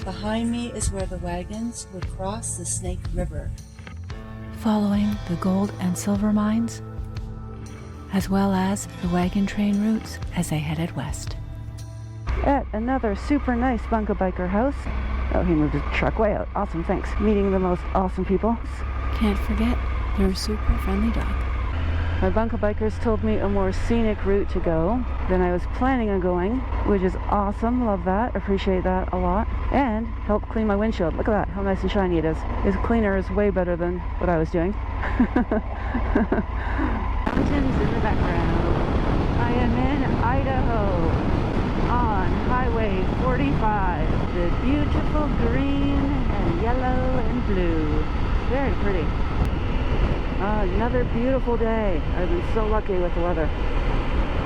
Behind me is where the wagons would cross the Snake River. Following the gold and silver mines, as well as the wagon train routes as they headed west. At another super nice bunker biker house. Oh, he moved his truck way out. Awesome, thanks. Meeting the most awesome people. Can't forget your super friendly dog. My bunker bikers told me a more scenic route to go than I was planning on going, which is awesome. Love that. Appreciate that a lot. And help clean my windshield. Look at that, how nice and shiny it is. This cleaner is way better than what I was doing. Mountains in the background. I am in Idaho on Highway 45. The beautiful green and yellow and blue. Very pretty. Another beautiful day. I've been so lucky with the weather.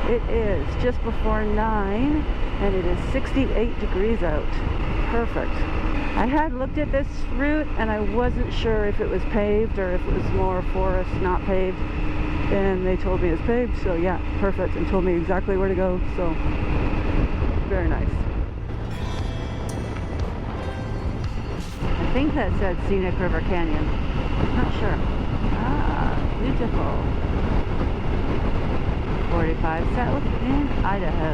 It is just before 9 and it is 68 degrees out. Perfect. I had looked at this route and I wasn't sure if it was paved or if it was more forest, not paved. And they told me it was paved, so yeah, perfect, and told me exactly where to go, so very nice. I think that said Scenic River Canyon. Not sure. Beautiful. 45 south in Idaho.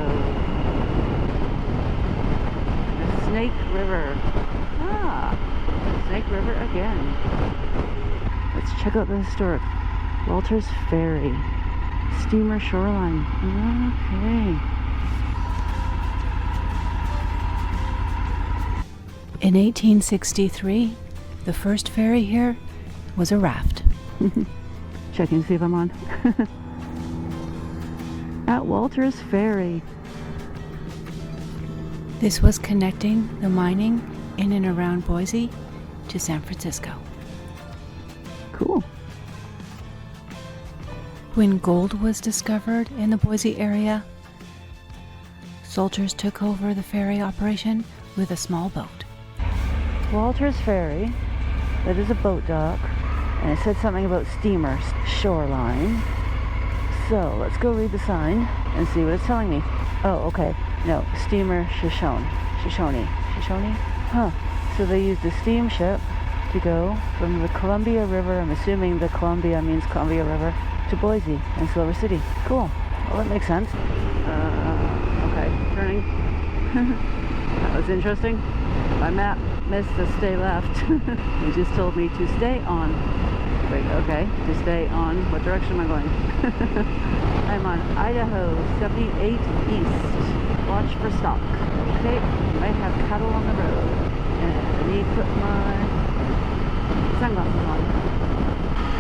The Snake River. Snake River again. Let's check out the historic Walters Ferry. Steamer shoreline. Okay. In 1863, the first ferry here was a raft. Checking to see if I'm on. At Walters Ferry. This was connecting the mining in and around Boise to San Francisco. Cool. When gold was discovered in the Boise area, soldiers took over the ferry operation with a small boat. Walters Ferry, that is a boat dock, and it said something about steamer shoreline. So let's go read the sign and see what it's telling me. Oh, okay. No, steamer Shoshone. Huh. So they used a steamship to go from the Columbia River, I'm assuming the Columbia means Columbia River, to Boise and Silver City. Cool. Well, that makes sense. Okay, turning. That was interesting. My map missed the stay left. It just told me to stay on. Wait, okay, to stay on. What direction am I going? I'm on Idaho 78 East. Watch for stock. Okay, might have cattle on the road. And I need to put my sunglasses on.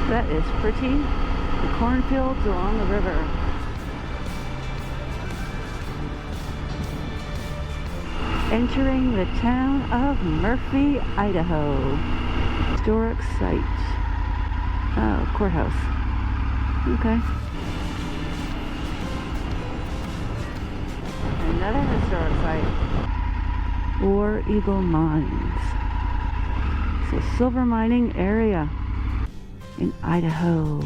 That is pretty. The cornfields along the river. Entering the town of Murphy, Idaho. Historic site. Oh, courthouse. Okay. Another historic site. War Eagle Mines. So silver mining area in Idaho.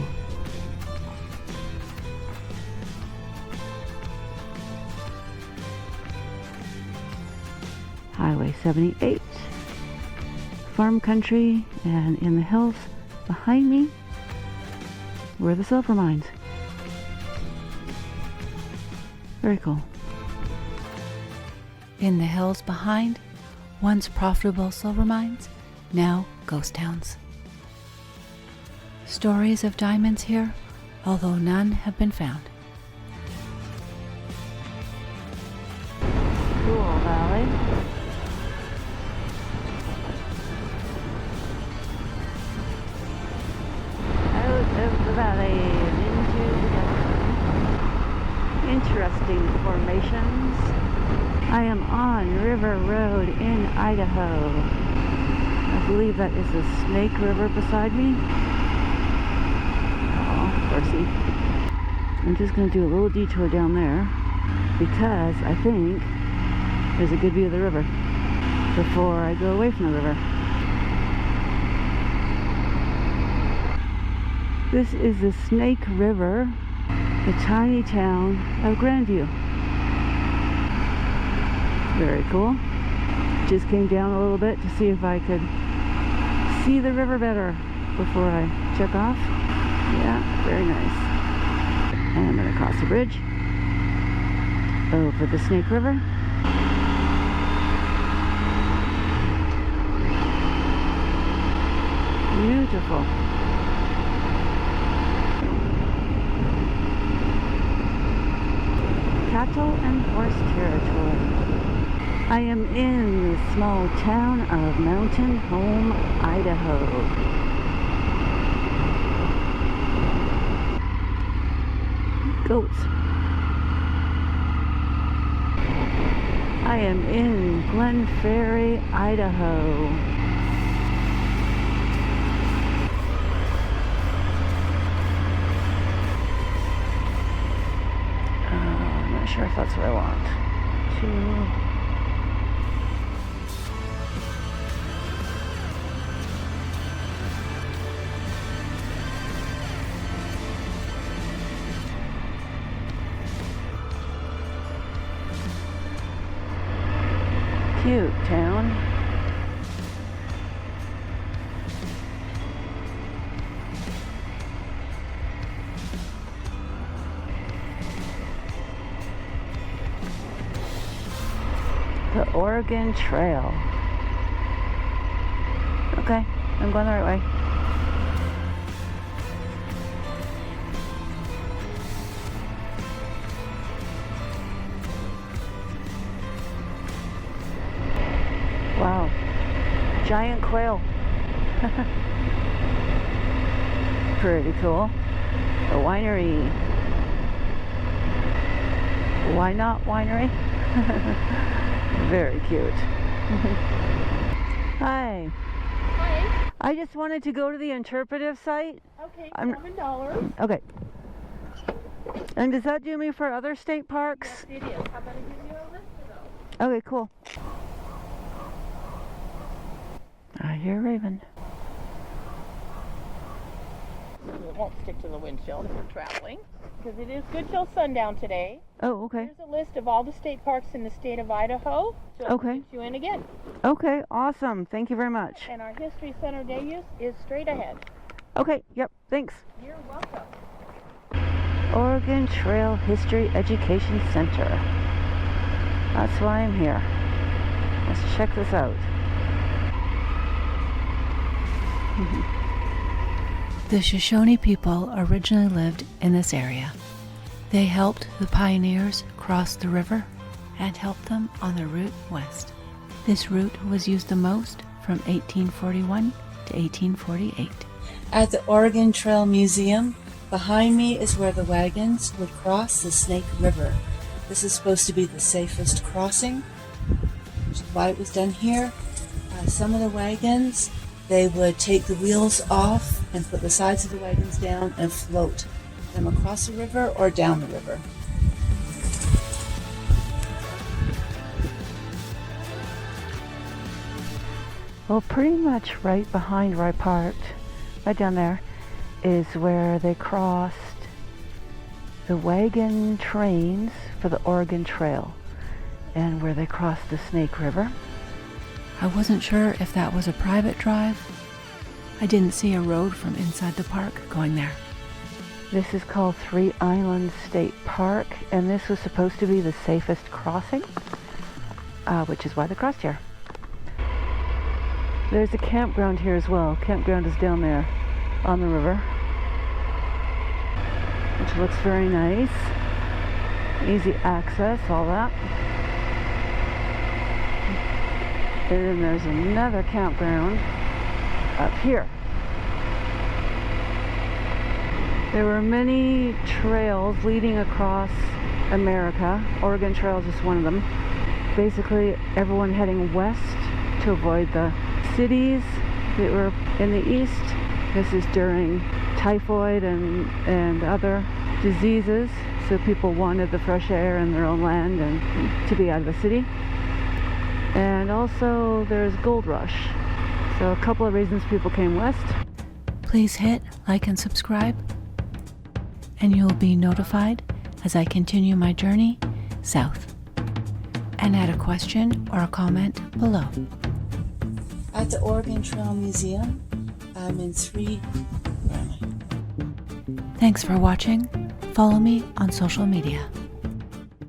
Highway 78. Farm country, and in the hills behind me were the silver mines. Very cool. In the hills behind, once profitable silver mines, now ghost towns. Stories of diamonds here, although none have been found. Cool valley. Out of the valley and into the desert. Interesting formations. I am on River Road in Idaho. I believe that is the Snake River beside me. Oh, horsey. I'm just going to do a little detour down there because I think there's a good view of the river before I go away from the river. This is the Snake River, the tiny town of Grandview. Very cool. Just came down a little bit to see if I could see the river better before I check off. Yeah, very nice. And I'm gonna cross the bridge over the Snake River. Beautiful. Cattle and horse territory. I am in the small town of Mountain Home, Idaho. Goats. I am in Glen Ferry, Idaho. I'm not sure if that's what I want. Cute town. The Oregon Trail. Okay, I'm going the right way. Wow, giant quail. Pretty cool. A winery. Why not winery? Very cute. Hi. Hi. I just wanted to go to the interpretive site. Okay, $7. Okay. And does that do me for other state parks? Yes, it is. How about I give you a list of those? Okay, cool. I hear Raven. It won't stick to the windshield if you're traveling, because it is good till sundown today. Oh, okay. Here's a list of all the state parks in the state of Idaho. So Okay. I'll get you in again. Okay, awesome. Thank you very much. And our History Center day use is straight ahead. Okay, yep, thanks. You're welcome. Oregon Trail History Education Center. That's why I'm here. Let's check this out. The Shoshone people originally lived in this area. They helped the pioneers cross the river and helped them on their route west. This route was used the most from 1841 to 1848. At the Oregon Trail Museum, behind me is where the wagons would cross the Snake River. This is supposed to be the safest crossing, which is why it was done here. Some of the wagons, they would take the wheels off and put the sides of the wagons down and float them across the river or down the river. Well, pretty much right behind where I parked, right down there, is where they crossed the wagon trains for the Oregon Trail and where they crossed the Snake River. I wasn't sure if that was a private drive. I didn't see a road from inside the park going there. This is called Three Islands State Park, and this was supposed to be the safest crossing, which is why they crossed here. There's a campground here as well. Campground is down there on the river, which looks very nice. Easy access, all that. And then there's another campground up here. There were many trails leading across America. Oregon Trail is just one of them. Basically, everyone heading west to avoid the cities that were in the east. This is during typhoid and other diseases, so people wanted the fresh air in their own land and to be out of the city. And also there's gold rush, so a couple of reasons people came west. Please hit like and subscribe, and you will be notified as I continue my journey south. and add a question or a comment below. At the Oregon Trail Museum, I'm in 3. Where am I? Thanks for watching. Follow me on social media.